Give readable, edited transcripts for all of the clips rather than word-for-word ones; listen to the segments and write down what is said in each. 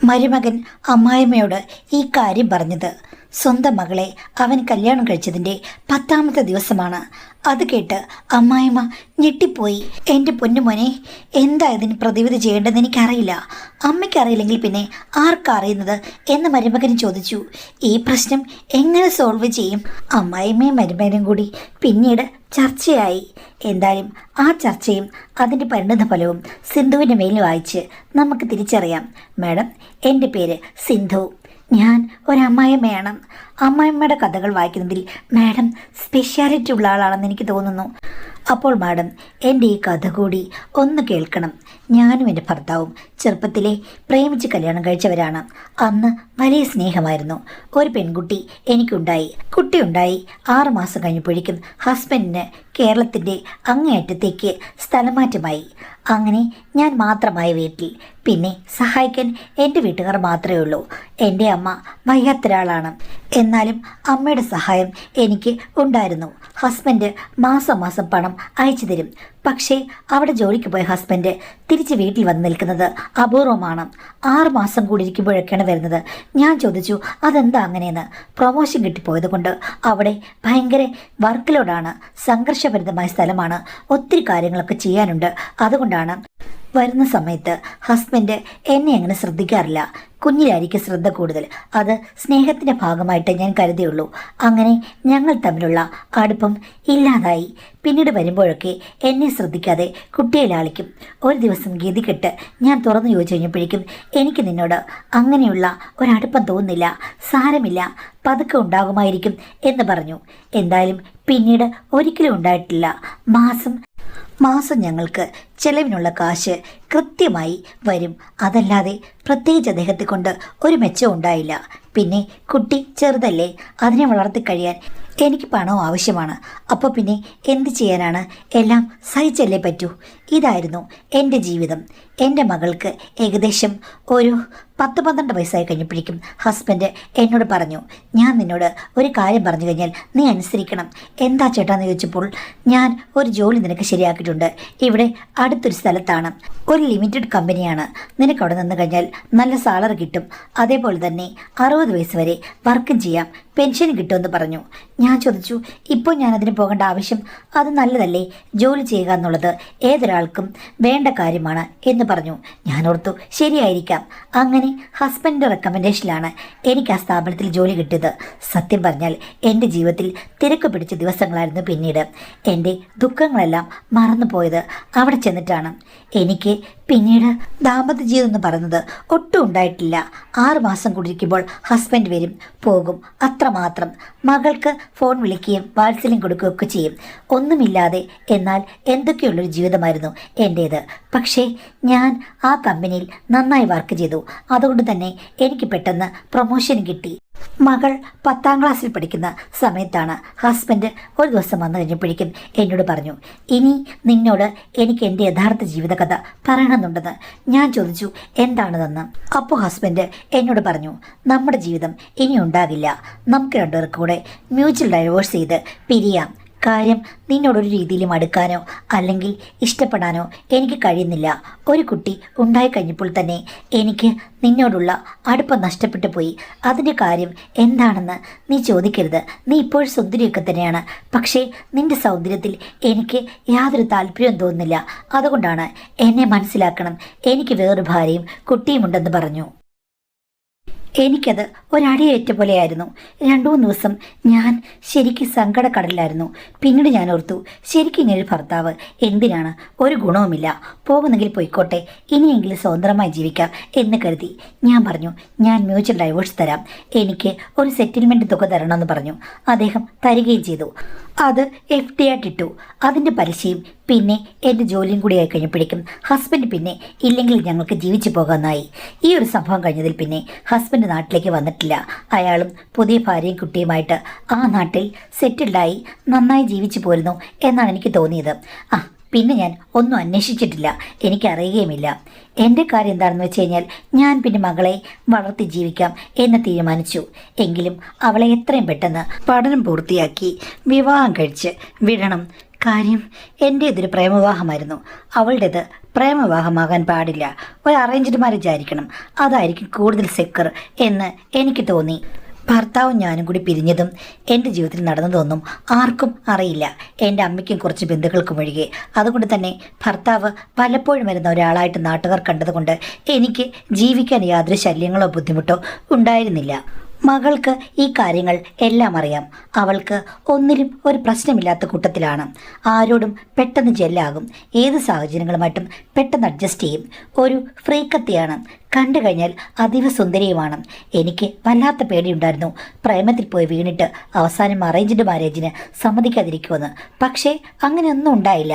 മരുമകൻ അമ്മായിമ്മയോട് ഈ കാര്യം പറഞ്ഞത് സ്വന്തം മകളെ അവൻ കല്യാണം കഴിച്ചതിൻ്റെ 10ാമത്തെ ദിവസമാണ്. അത് കേട്ട് അമ്മായിമ്മ ഞെട്ടിപ്പോയി. എൻ്റെ പൊന്നുമോനെ, എന്താ ഇതിന് പ്രതിവിധി ചെയ്യേണ്ടതെന്ന് എനിക്കറിയില്ല. അമ്മയ്ക്കറിയില്ലെങ്കിൽ പിന്നെ ആർക്കറിയുന്നത് എന്ന് മരുമകൻ ചോദിച്ചു. ഈ പ്രശ്നം എങ്ങനെ സോൾവ് ചെയ്യും? അമ്മായിമ്മയും മരുമകനും കൂടി പിന്നീട് ചർച്ചയായി. എന്തായാലും ആ ചർച്ചയും അതിൻ്റെ പരിണതഫലവും സിന്ധുവിൻ്റെ മേൽ വായിച്ച് നമുക്ക് തിരിച്ചറിയാം. മാഡം, എൻ്റെ പേര് സിന്ധു. ഞാൻ ഒരമ്മായിമ്മയാണ്. അമ്മായിമ്മയുടെ കഥകൾ വായിക്കുന്നതിൽ മാഡം സ്പെഷ്യാലിറ്റി ഉള്ള ആളാണെന്ന് എനിക്ക് തോന്നുന്നു. അപ്പോൾ മാഡം, എൻ്റെ ഈ കഥ കൂടി ഒന്ന് കേൾക്കണം. ഞാനും എൻ്റെ ഭർത്താവും ചെറുപ്പത്തിലെ പ്രേമിച്ച് കല്യാണം കഴിച്ചവരാണ്. അന്ന് വലിയ സ്നേഹമായിരുന്നു. ഒരു പെൺകുട്ടി എനിക്കുണ്ടായി. കുട്ടിയുണ്ടായി 6 മാസം കഴിഞ്ഞപ്പോഴേക്കും ഹസ്ബൻഡിന് കേരളത്തിൻ്റെ അങ്ങേയറ്റത്തേക്ക് സ്ഥലമാറ്റമായി. അങ്ങനെ ഞാൻ മാത്രമായ വീട്ടിൽ പിന്നെ സഹായിക്കാൻ എൻ്റെ വീട്ടുകാർ മാത്രമേ ഉള്ളൂ. എൻ്റെ അമ്മ വയ്യാത്തൊരാളാണ്. എന്നാലും അമ്മയുടെ സഹായം എനിക്ക് ഉണ്ടായിരുന്നു. ഹസ്ബൻഡ് മാസം മാസം പണം അയച്ചു തരും. പക്ഷേ അവിടെ ജോലിക്ക് പോയ ഹസ്ബൻഡ് തിരിച്ച് വീട്ടിൽ വന്ന് നിൽക്കുന്നത് അപൂർവമാണ്. 6 മാസം കൂടി ഇരിക്കുമ്പോഴൊക്കെയാണ് വരുന്നത്. ഞാൻ ചോദിച്ചു അതെന്താ അങ്ങനെയെന്ന്. പ്രൊമോഷൻ കിട്ടിപ്പോയത് കൊണ്ട് അവിടെ ഭയങ്കര വർക്ക് ലോഡാണ്. സംഘർഷഭരിതമായ സ്ഥലമാണ്. ഒത്തിരി കാര്യങ്ങളൊക്കെ ചെയ്യാനുണ്ട്. അതുകൊണ്ടാണ് വരുന്ന സമയത്ത് ഹസ്ബൻഡ് എന്നെ അങ്ങനെ ശ്രദ്ധിക്കാറില്ല. കുഞ്ഞിലായിരിക്കും ശ്രദ്ധ കൂടുതൽ. അത് സ്നേഹത്തിൻ്റെ ഭാഗമായിട്ട് ഞാൻ കരുതിയുള്ളൂ. അങ്ങനെ ഞങ്ങൾ തമ്മിലുള്ള അടുപ്പം ഇല്ലാതായി. പിന്നീട് വരുമ്പോഴൊക്കെ എന്നെ ശ്രദ്ധിക്കാതെ കുട്ടിയെ ലാളിക്കും. ഒരു ദിവസം ഗതികെട്ട് ഞാൻ തുറന്നു ചോദിച്ചു കഴിഞ്ഞപ്പോഴേക്കും എനിക്ക് നിന്നോട് അങ്ങനെയുള്ള ഒരടുപ്പം തോന്നുന്നില്ല, സാരമില്ല, പതുക്കെ ഉണ്ടാകുമായിരിക്കും എന്ന് പറഞ്ഞു. എന്തായാലും പിന്നീട് ഒരിക്കലും ഉണ്ടായിട്ടില്ല. മാസം ഞങ്ങൾക്ക് ചെലവിനുള്ള കാശ് കൃത്യമായി വരും. അതല്ലാതെ പ്രത്യേകിച്ച് അദ്ദേഹത്തെ കൊണ്ട് ഒരു മെച്ചം ഉണ്ടായില്ല. പിന്നെ കുട്ടി ചെറുതല്ലേ, അതിനെ വളർത്തി കഴിയാൻ എനിക്ക് പണം ആവശ്യമാണ്. അപ്പോൾ പിന്നെ എന്ത് ചെയ്യാനാണ്? എല്ലാം സഹിച്ചല്ലേ പറ്റൂ. ഇതായിരുന്നു എൻ്റെ ജീവിതം. എൻ്റെ മകൾക്ക് ഏകദേശം ഒരു 10-12 വയസ്സായി കഴിഞ്ഞപ്പോഴേക്കും ഹസ്ബൻഡ് എന്നോട് പറഞ്ഞു, ഞാൻ നിന്നോട് ഒരു കാര്യം പറഞ്ഞു കഴിഞ്ഞാൽ നീ അനുസരിക്കണം. എന്താ ചേട്ടാന്ന് ചോദിച്ചപ്പോൾ, ഞാൻ ഒരു ജോലി നിനക്ക് ശരിയാക്കിയിട്ടുണ്ട്. ഇവിടെ അടുത്തൊരു സ്ഥലത്താണ്. ഒരു ലിമിറ്റഡ് കമ്പനിയാണ്. നിനക്ക് അവിടെ നിന്ന് കഴിഞ്ഞാൽ നല്ല സാലറി കിട്ടും. അതേപോലെ തന്നെ 60 വയസ്സ് വരെ വർക്കും ചെയ്യാം, പെൻഷൻ കിട്ടുമെന്ന് പറഞ്ഞു. ഞാൻ ചോദിച്ചു, ഇപ്പോൾ ഞാനതിന് പോകേണ്ട ആവശ്യം? അത് നല്ലതല്ലേ, ജോലി ചെയ്യുക എന്നുള്ളത് ഏതൊരാൾക്കും വേണ്ട കാര്യമാണ് എന്ന് പറഞ്ഞു. ഞാൻ ഓർത്തു ശരിയായിരിക്കാം. അങ്ങനെ ഹസ്ബൻഡിൻ്റെ റെക്കമെൻഡേഷനിലാണ് എനിക്ക് ആ സ്ഥാപനത്തിൽ ജോലി കിട്ടിയത്. സത്യം പറഞ്ഞാൽ എൻ്റെ ജീവിതത്തിൽ തിരക്ക് പിടിച്ച ദിവസങ്ങളായിരുന്നു. പിന്നീട് എൻ്റെ ദുഃഖങ്ങളെല്ലാം മറന്നുപോയത് അവിടെ ചെന്നിട്ടാണ്. എനിക്ക് പിന്നീട് ദാമ്പത്യ ജീവിതം എന്ന് പറയുന്നത് ഒട്ടും ഉണ്ടായിട്ടില്ല. 6 മാസം കൂടിയിരിക്കുമ്പോൾ ഹസ്ബൻഡ് വരും പോകും, അത്രമാത്രം. മകൾക്ക് ഫോൺ വിളിക്കുകയും വാത്സല്യം കൊടുക്കുകയൊക്കെ ചെയ്യും. ഒന്നുമില്ലാതെ എന്നാൽ എന്തൊക്കെയുള്ളൊരു ജീവിതമായിരുന്നു എൻ്റേത്. പക്ഷേ ഞാൻ ആ കമ്പനിയിൽ നന്നായി വർക്ക് ചെയ്തു. അതുകൊണ്ട് തന്നെ എനിക്ക് പെട്ടെന്ന് പ്രൊമോഷൻ കിട്ടി. മകൾ 10ാം ക്ലാസ്സിൽ പഠിക്കുന്ന സമയത്താണ് ഹസ്ബൻഡ് ഒരു ദിവസം വന്നു കഴിഞ്ഞപ്പോഴേക്കും എന്നോട് പറഞ്ഞു, ഇനി നിന്നോട് എനിക്ക് എൻ്റെ യഥാർത്ഥ ജീവിതകഥ പറയണമെന്നുണ്ടെന്ന്. ഞാൻ ചോദിച്ചു എന്താണെന്ന്. അപ്പോൾ ഹസ്ബൻഡ് എന്നോട് പറഞ്ഞു, നമ്മുടെ ജീവിതം ഇനി ഉണ്ടാകില്ല. നമുക്ക് രണ്ടുപേർക്കും കൂടെ മ്യൂച്വൽ ഡൈവോഴ്സ് ചെയ്ത് പിരിയാം. കാര്യം നിന്നോടൊരു രീതിയിലും അടുക്കാനോ അല്ലെങ്കിൽ ഇഷ്ടപ്പെടാനോ എനിക്ക് കഴിയുന്നില്ല. ഒരു കുട്ടി ഉണ്ടായിക്കഴിഞ്ഞപ്പോൾ തന്നെ എനിക്ക് നിന്നോടുള്ള അടുപ്പം നഷ്ടപ്പെട്ടു പോയി. അതിൻ്റെ കാര്യം എന്താണെന്ന് നീ ചോദിക്കരുത്. നീ ഇപ്പോൾ സുന്ദരിയൊക്കെ തന്നെയാണ്. പക്ഷേ നിൻ്റെ സൗന്ദര്യത്തിൽ എനിക്ക് യാതൊരു താല്പര്യവും തോന്നുന്നില്ല. അതുകൊണ്ടാണ് എന്നെ മനസ്സിലാക്കണം. എനിക്ക് വേറൊരു ഭാര്യയും കുട്ടിയുമുണ്ടെന്ന് പറഞ്ഞു. എനിക്കത് ഒരടിയേറ്റ പോലെയായിരുന്നു. 2-3 ദിവസം ഞാൻ ശരിക്കും സങ്കടക്കടലിലായിരുന്നു. പിന്നീട് ഞാൻ ഓർത്തു, ശരിക്കും ഇങ്ങനൊരു ഭർത്താവ് എന്തിനാണ്? ഒരു ഗുണവുമില്ല. പോകുന്നെങ്കിൽ പോയിക്കോട്ടെ, ഇനിയെങ്കിലും സ്വതന്ത്രമായി ജീവിക്കാം എന്ന് കരുതി ഞാൻ പറഞ്ഞു, ഞാൻ മ്യൂച്വൽ ഡൈവോഴ്സ് തരാം, എനിക്ക് ഒരു സെറ്റിൽമെൻറ്റ് തുക തരണമെന്ന് പറഞ്ഞു. അദ്ദേഹം തരികയും ചെയ്തു. അത് FD ആയിട്ടിട്ടു. അതിൻ്റെ പലിശയും പിന്നെ എൻ്റെ ജോലിയും കൂടി ആയി കഴിഞ്ഞപ്പോഴേക്കും ഹസ്ബൻഡ് പിന്നെ ഇല്ലെങ്കിൽ ഞങ്ങൾക്ക് ജീവിച്ചു പോകാമെന്നായി. ഈ ഒരു സംഭവം കഴിഞ്ഞതിൽ പിന്നെ ഹസ്ബൻഡ് നാട്ടിലേക്ക് വന്നിട്ടില്ല. അയാളും പുതിയ ഭാര്യയും കുട്ടിയുമായിട്ട് ആ നാട്ടിൽ സെറ്റിൽഡായി നന്നായി ജീവിച്ചു പോരുന്നു എന്നാണ് എനിക്ക് തോന്നിയത്. പിന്നെ ഞാൻ ഒന്നും അന്വേഷിച്ചിട്ടില്ല, എനിക്കറിയുകയുമില്ല. എൻ്റെ കാര്യം എന്താണെന്ന് വെച്ച് കഴിഞ്ഞാൽ ഞാൻ പിന്നെ മകളെ വളർത്തി ജീവിക്കാം എന്ന് തീരുമാനിച്ചു. എങ്കിലും അവളെ എത്രയും പെട്ടെന്ന് പഠനം പൂർത്തിയാക്കി വിവാഹം കഴിച്ച് വിടണം. കാര്യം എൻ്റേതൊരു പ്രേമവിവാഹമായിരുന്നു, അവളുടേത് പ്രേമവിവാഹമാകാൻ പാടില്ല, ഒരു അറേഞ്ച്ഡ് മാരേജ് ആയിരിക്കണം, അതായിരിക്കും കൂടുതൽ സെക്യൂർ എന്ന് എനിക്ക് തോന്നി. ഭർത്താവും ഞാനും കൂടി പിരിഞ്ഞതും എൻ്റെ ജീവിതത്തിൽ നടന്നതൊന്നും ആർക്കും അറിയില്ല, എൻ്റെ അമ്മയ്ക്കും കുറച്ച് ബന്ധുക്കൾക്കും ഒഴികെ. അതുകൊണ്ട് തന്നെ ഭർത്താവ് പലപ്പോഴും വരുന്ന ഒരാളായിട്ട് നാട്ടുകാർ കണ്ടതുകൊണ്ട് എനിക്ക് ജീവിക്കാൻ യാതൊരു ശല്യങ്ങളോ ബുദ്ധിമുട്ടോ ഉണ്ടായിരുന്നില്ല. മകൾക്ക് ഈ കാര്യങ്ങൾ എല്ലാം അറിയാം. അവൾക്ക് ഒന്നിലും ഒരു പ്രശ്നമില്ലാത്ത കൂട്ടത്തിലാണ്. ആരോടും പെട്ടെന്ന് ജെല്ലാകും, ഏത് സാഹചര്യങ്ങളുമായിട്ടും പെട്ടെന്ന് അഡ്ജസ്റ്റ് ചെയ്യും. ഒരു ഫ്രീക്കത്തിയാണ്, കണ്ടു കഴിഞ്ഞാൽ അതീവ സുന്ദരിയുമാണ്. എനിക്ക് വല്ലാത്ത പേടിയുണ്ടായിരുന്നു പ്രേമത്തിൽ പോയി വീണിട്ട് അവസാനം അറേഞ്ച്ഡ് മാരേജിന് സമ്മതിക്കാതിരിക്കുമെന്ന്. പക്ഷേ അങ്ങനെയൊന്നും ഉണ്ടായില്ല.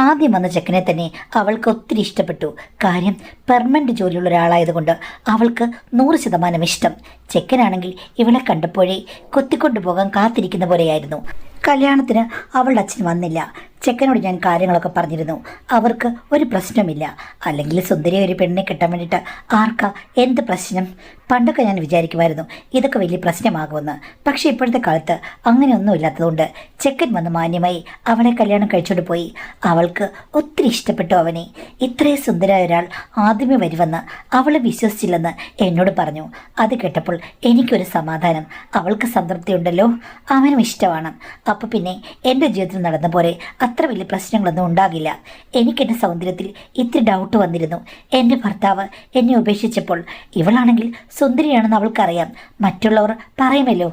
ആദ്യം വന്ന ചെക്കനെ തന്നെ അവൾക്ക് ഒത്തിരി ഇഷ്ടപ്പെട്ടു. കാര്യം പെർമനന്റ് ജോലിയുള്ള ഒരാളായതുകൊണ്ട് അവൾക്ക് 100% ഇഷ്ടം. ചെക്കനാണെങ്കിൽ ഇവളെ കണ്ടപ്പോഴേ കൊത്തിക്കൊണ്ടുപോകാൻ കാത്തിരിക്കുന്ന പോലെയായിരുന്നു. കല്യാണത്തിന് അവളുടെ അച്ഛൻ വന്നില്ല. ചെക്കനോട് ഞാൻ കാര്യങ്ങളൊക്കെ പറഞ്ഞിരുന്നു. അവർക്ക് ഒരു പ്രശ്നമില്ല. അല്ലെങ്കിൽ സുന്ദരിയെ ഒരു പെണ്ണിനെ കിട്ടാൻ വേണ്ടിയിട്ട് ആർക്കാ എന്ത് പ്രശ്നം? പണ്ടൊക്കെ ഞാൻ വിചാരിക്കുമായിരുന്നു ഇതൊക്കെ വലിയ പ്രശ്നമാകുമെന്ന്. പക്ഷേ ഇപ്പോഴത്തെ കാലത്ത് അങ്ങനെയൊന്നും ഇല്ലാത്തതുകൊണ്ട് ചെക്കൻ വന്ന് മാന്യമായി അവളെ കല്യാണം കഴിച്ചോണ്ട് പോയി. അവൾക്ക് ഒത്തിരി ഇഷ്ടപ്പെട്ടു അവനെ. ഇത്രയും സുന്ദരായ ഒരാൾ ആദ്യമേ വരുമെന്ന് അവൾ വിശ്വസിച്ചില്ലെന്ന് എന്നോട് പറഞ്ഞു. അത് കേട്ടപ്പോൾ എനിക്കൊരു സമാധാനം. അവൾക്ക് സംതൃപ്തിയുണ്ടല്ലോ, അവനും ഇഷ്ടമാണ്. അപ്പോൾ പിന്നെ എൻ്റെ ജീവിതത്തിൽ നടന്ന പോലെ അത്ര വലിയ പ്രശ്നങ്ങളൊന്നും ഉണ്ടാകില്ല. എനിക്കെൻ്റെ സൗന്ദര്യത്തിൽ ഇത്തിരി ഡൗട്ട് വന്നിരുന്നു. എൻ്റെ ഭർത്താവ് എന്നെ ഉപേക്ഷിച്ചപ്പോൾ ഇവളാണെങ്കിൽ സുന്ദരിയാണെന്ന് അവൾക്കറിയാം. മറ്റുള്ളവർ പറയുമല്ലോ.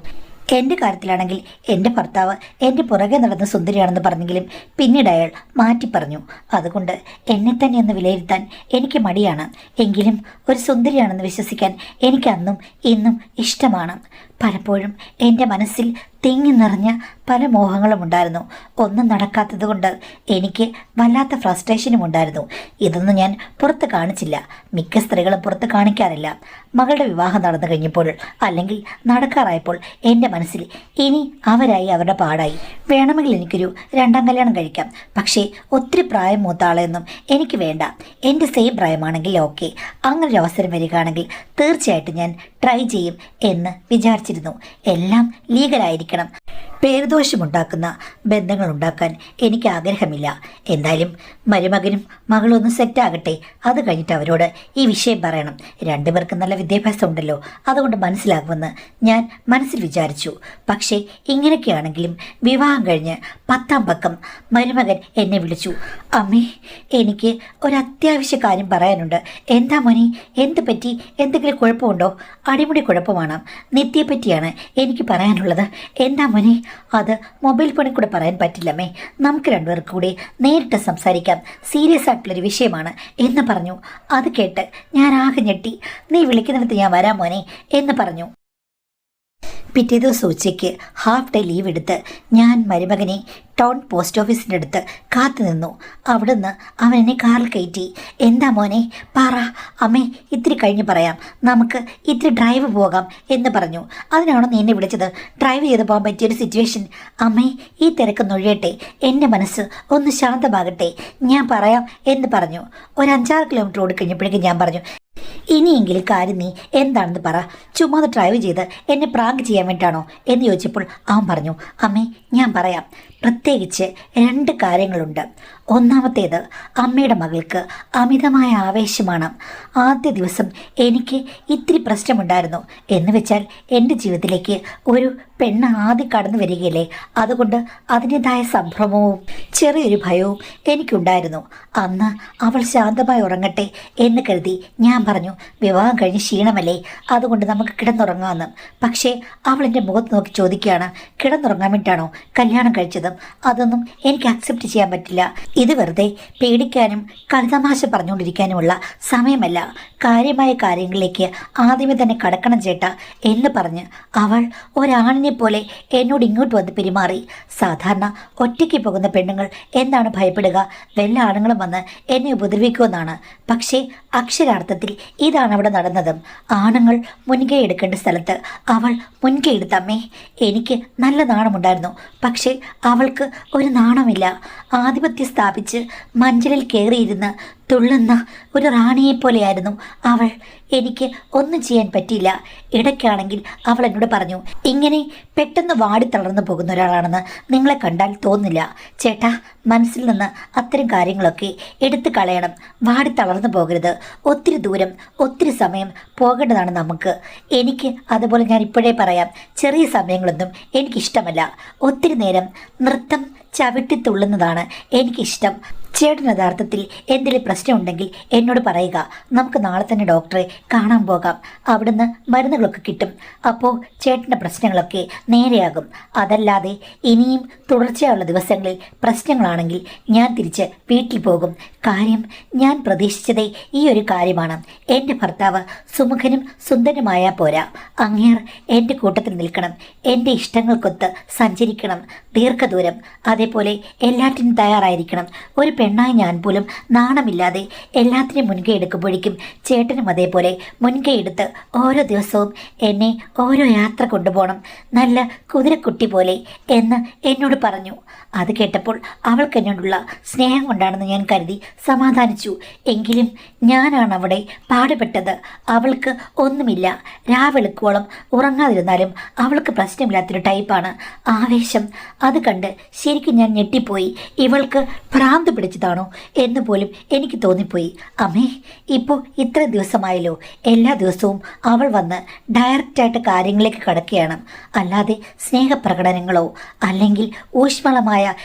എൻ്റെ കാര്യത്തിലാണെങ്കിൽ എൻ്റെ ഭർത്താവ് എൻ്റെ പുറകെ നടന്ന സുന്ദരിയാണെന്ന് പറഞ്ഞെങ്കിലും പിന്നീട് അയാൾ മാറ്റി പറഞ്ഞു. അതുകൊണ്ട് എന്നെ തന്നെ ഒന്ന് വിലയിരുത്താൻ എനിക്ക് മടിയാണ്. എങ്കിലും ഒരു സുന്ദരിയാണെന്ന് വിശ്വസിക്കാൻ എനിക്ക് അന്നും ഇന്നും ഇഷ്ടമാണ്. പലപ്പോഴും എൻ്റെ മനസ്സിൽ തിങ്ങി നിറഞ്ഞ പല മോഹങ്ങളും ഉണ്ടായിരുന്നു. ഒന്നും നടക്കാത്തത് കൊണ്ട് എനിക്ക് വല്ലാത്ത ഫ്രസ്ട്രേഷനും ഉണ്ടായിരുന്നു. ഇതൊന്നും ഞാൻ പുറത്ത് കാണിച്ചില്ല. മിക്ക സ്ത്രീകളും പുറത്ത് കാണിക്കാറില്ല. മകളുടെ വിവാഹം നടന്നു കഴിഞ്ഞപ്പോൾ അല്ലെങ്കിൽ നടക്കാറായപ്പോൾ എൻ്റെ മനസ്സിൽ ഇനി അവരായി അവരുടെ പാടായി. വേണമെങ്കിൽ എനിക്കൊരു 2ാം കല്യാണം കഴിക്കാം. പക്ഷേ ഒത്തിരി പ്രായം മൂത്ത ആളെയൊന്നും എനിക്ക് വേണ്ട. എൻ്റെ സെയിം പ്രായമാണെങ്കിൽ ഓക്കെ. അങ്ങനൊരു അവസരം വരികയാണെങ്കിൽ തീർച്ചയായിട്ടും ഞാൻ ട്രൈ ചെയ്യും എന്ന് വിചാരിച്ചിരുന്നു. എല്ലാം ലീഗലായിരിക്കണം. പേരുദോഷമുണ്ടാക്കുന്ന ബന്ധങ്ങൾ ഉണ്ടാക്കാൻ എനിക്ക് ആഗ്രഹമില്ല. എന്തായാലും മരുമകനും മകളൊന്ന് സെറ്റാകട്ടെ. അത് കഴിഞ്ഞിട്ട് അവരോട് ഈ വിഷയം പറയണം. രണ്ടുപേർക്കും നല്ല വിദ്യാഭ്യാസം ഉണ്ടല്ലോ, അതുകൊണ്ട് മനസ്സിലാകുമെന്ന് ഞാൻ മനസ്സിൽ വിചാരിച്ചു. പക്ഷേ ഇങ്ങനെയൊക്കെയാണെങ്കിലും വിവാഹം കഴിഞ്ഞ് 10ാം പക്കം മരുമകൻ എന്നെ വിളിച്ചു. അമ്മേ, എനിക്ക് ഒരത്യാവശ്യ കാര്യം പറയാനുണ്ട്. എന്താ മോനെ, എന്ത് പറ്റി? എന്തെങ്കിലും കുഴപ്പമുണ്ടോ? അടിമുടി കുഴപ്പമാണ്. നിത്യയെപ്പറ്റിയാണ് എനിക്ക് പറയാനുള്ളത്. എന്താ മോനെ? അത് മൊബൈൽ ഫോണിൽ കൂടെ പറയാൻ പറ്റില്ലമ്മേ. നമുക്ക് രണ്ടുപേർക്ക് കൂടി നേരിട്ട് സംസാരിക്കാം. സീരിയസ് ആയിട്ടുള്ളൊരു വിഷയമാണ് എന്ന് പറഞ്ഞു. അത് കേട്ട് ഞാൻ ആകെ ഞെട്ടി. നീ വിളിക്കുന്നിടത്ത് ഞാൻ വരാം മോനെ എന്ന് പറഞ്ഞു. പിറ്റേ ദിവസം ഉച്ചയ്ക്ക് ഹാഫ് ഡേ ലീവ് എടുത്ത് ഞാൻ മരുമകനെ ടൗൺ പോസ്റ്റ് ഓഫീസിൻ്റെ അടുത്ത് കാത്തു നിന്നു. അവിടുന്ന് അവൻ എന്നെ കാറിൽ കയറ്റി. എന്താ മോനെ പറ. അമ്മേ, ഇത്തിരി കഴിഞ്ഞ് പറയാം, നമുക്ക് ഇത്തിരി ഡ്രൈവ് പോകാം എന്ന് പറഞ്ഞു. അതിനാണോ നീ എന്നെ വിളിച്ചത്? ഡ്രൈവ് ചെയ്ത് പോകാൻ പറ്റിയൊരു സിറ്റുവേഷൻ. അമ്മേ, ഈ തിരക്ക് നൊഴിയട്ടെ, എൻ്റെ മനസ്സ് ഒന്ന് ശാന്തമാകട്ടെ, ഞാൻ പറയാം എന്ന് പറഞ്ഞു. ഒരു 5-6 കിലോമീറ്റർ ഓടി കഴിഞ്ഞപ്പോഴേക്കും ഞാൻ പറഞ്ഞു, ഇനിയെങ്കിലും കാര്യം നീ എന്താണെന്ന് പറ. ചുമ്മാതെ ഡ്രൈവ് ചെയ്ത് എന്നെ പ്രാങ്ക് ചെയ്യാൻ വേണ്ടിയിട്ടാണോ എന്ന് ചോദിച്ചപ്പോൾ അവൻ പറഞ്ഞു, അമ്മേ ഞാൻ പറയാം. പ്രത്യേകിച്ച് 2 കാര്യങ്ങളുണ്ട്. ഒന്നാമത്തേത്, അമ്മയുടെ മകൾക്ക് അമിതമായ ആവേശമാണ്. ആദ്യ ദിവസം എനിക്ക് ഇത്തിരി പ്രശ്നമുണ്ടായിരുന്നു. എന്ന് വെച്ചാൽ എൻ്റെ ജീവിതത്തിലേക്ക് ഒരു പെണ്ണ് ആദ്യം കടന്നു വരികയല്ലേ, അതുകൊണ്ട് അതിൻ്റെതായ സംഭ്രമവും ചെറിയൊരു ഭയവും എനിക്കുണ്ടായിരുന്നു. അന്ന് അവൾ ശാന്തമായി ഉറങ്ങട്ടെ എന്ന് കരുതി ഞാൻ പറഞ്ഞു, വിവാഹം കഴിഞ്ഞ് ക്ഷീണമല്ലേ, അതുകൊണ്ട് നമുക്ക് കിടന്നുറങ്ങാമെന്ന്. പക്ഷേ അവൾ എൻ്റെ മുഖത്ത് നോക്കി ചോദിക്കുകയാണ്, കിടന്നുറങ്ങാൻ വേണ്ടിയിട്ടാണോ കല്യാണം കഴിച്ചത്? അതൊന്നും എനിക്ക് അക്സെപ്റ്റ് ചെയ്യാൻ പറ്റില്ല. ഇത് വെറുതെ പേടിക്കാനും കളിതമാശ പറഞ്ഞുകൊണ്ടിരിക്കാനുമുള്ള സമയമല്ല. കാര്യമായ കാര്യങ്ങളിലേക്ക് ആദ്യമേ തന്നെ കടക്കണം ചേട്ടാ എന്ന് പറഞ്ഞ് അവൾ ഒരാണിനെ പോലെ എന്നോട് ഇങ്ങോട്ട് വന്ന് പെരുമാറി. സാധാരണ ഒറ്റയ്ക്ക് പോകുന്ന പെണ്ണുങ്ങൾ എന്താണ് ഭയപ്പെടുക? വല്ല ആണുങ്ങളും വന്ന് എന്നെ ഉപദ്രവിക്കുമെന്നാണ്. പക്ഷേ അക്ഷരാർത്ഥത്തിൽ ഇതാണ് അവിടെ നടന്നത്. ആണുങ്ങൾ മുൻകൈ എടുക്കേണ്ട സ്ഥലത്ത് അവൾ മുൻകൈ എടുത്തമ്മേ. എനിക്ക് നല്ല നാണമുണ്ടായിരുന്നു. പക്ഷേ അവൾക്ക് ഒരു നാണമില്ല. ആധിപത്യം സ്ഥാപിച്ച് മഞ്ചലിൽ കയറിയിരുന്ന് തുള്ളുന്ന ഒരു റാണിയെപ്പോലെയായിരുന്നു അവൾ. എനിക്ക് ഒന്നും ചെയ്യാൻ പറ്റിയില്ല. ഇടയ്ക്കാണെങ്കിൽ അവൾ എന്നോട് പറഞ്ഞു, ഇങ്ങനെ പെട്ടെന്ന് വാടി തളർന്നു പോകുന്ന ഒരാളാണെന്ന് നിങ്ങളെ കണ്ടാൽ തോന്നില്ല ചേട്ടാ. മനസ്സിൽ നിന്ന് അത്തരം കാര്യങ്ങളൊക്കെ എടുത്തു കളയണം. വാടി തളർന്നു പോകരുത്. ഒത്തിരി ദൂരം ഒത്തിരി സമയം പോകേണ്ടതാണ് നമുക്ക്. എനിക്ക് അതുപോലെ ഞാൻ ഇപ്പോഴേ പറയാം, ചെറിയ സമയങ്ങളൊന്നും എനിക്കിഷ്ടമല്ല. ഒത്തിരി നേരം നൃത്തം ചവിട്ടിത്തുള്ളുന്നതാണ് എനിക്കിഷ്ടം. ചേട്ടൻ യഥാർത്ഥത്തിൽ എന്തെങ്കിലും പ്രശ്നമുണ്ടെങ്കിൽ എന്നോട് പറയുക. നമുക്ക് നാളെ തന്നെ ഡോക്ടറെ കാണാൻ പോകാം. അവിടുന്ന് മരുന്നുകളൊക്കെ കിട്ടും. അപ്പോൾ ചേട്ടൻ്റെ പ്രശ്നങ്ങളൊക്കെ നേരെയാകും. അതല്ലാതെ ഇനിയും തുടർച്ചയായുള്ള ദിവസങ്ങളിൽ പ്രശ്നങ്ങളാണെങ്കിൽ ഞാൻ തിരിച്ച് വീട്ടിൽ പോകും. കാര്യം ഞാൻ പ്രതീക്ഷിച്ചതേ ഈ ഒരു കാര്യമാണ്. എൻ്റെ ഭർത്താവ് സുമുഖനും സുന്ദരനുമായാൽ പോരാ, അങ്ങേർ എൻ്റെ കൂട്ടത്തിൽ നിൽക്കണം. എൻ്റെ ഇഷ്ടങ്ങൾക്കൊത്ത് സഞ്ചരിക്കണം ദീർഘദൂരം. അതേപോലെ എല്ലാറ്റിനും തയ്യാറായിരിക്കണം. ഒരു പെണ്ണായി ഞാൻ പോലും നാണമില്ലാതെ എല്ലാത്തിനും മുൻകൈ എടുക്കുമ്പോഴേക്കും ചേട്ടനും അതേപോലെ മുൻകൈ എടുത്ത് ഓരോ ദിവസവും എന്നെ ഓരോ യാത്ര കൊണ്ടുപോകണം, നല്ല കുതിരക്കുട്ടി പോലെ എന്ന് എന്നോട് പറഞ്ഞു. അത് കേട്ടപ്പോൾ അവൾക്ക് എന്നോടുള്ള സ്നേഹം കൊണ്ടാണെന്ന് ഞാൻ കരുതി സമാധാനിച്ചു. എങ്കിലും ഞാനാണ് അവിടെ പാടുപെട്ടത്. അവൾക്ക് ഒന്നുമില്ല. രാവെളുക്കോളം ഉറങ്ങാതിരുന്നാലും അവൾക്ക് പ്രശ്നമില്ലാത്തൊരു ടൈപ്പാണ്. ആവേശം അത് കണ്ട് ശരിക്കും ഞാൻ ഞെട്ടിപ്പോയി. ഇവൾക്ക് ഭ്രാന്ത് പിടിച്ചതാണോ എന്ന് പോലും എനിക്ക് തോന്നിപ്പോയി. അമ്മേ, ഇപ്പോൾ ഇത്ര ദിവസമായല്ലോ. എല്ലാ ദിവസവും അവൾ വന്ന് ഡയറക്റ്റായിട്ട് കാര്യങ്ങളിലേക്ക് കടക്കുകയാണ്. അല്ലാതെ സ്നേഹപ്രകടനങ്ങളോ അല്ലെങ്കിൽ ഊഷ്മളമായ